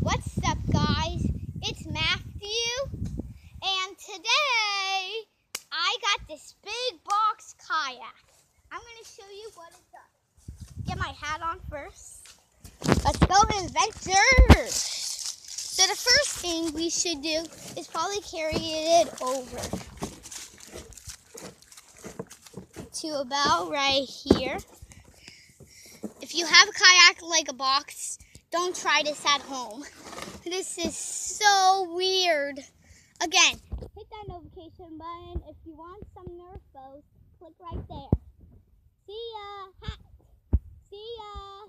What's up, guys? It's Matthew, and today I got this big box kayak. I'm going to show you what it does. Get my hat on first. Let's go, inventors! So the first thing we should do is probably carry it over to about right here. If you have a kayak like a box, don't try this at home. This is so weird. Again, hit that notification button. If you want some Nerf bows, click right there. See ya. See ya.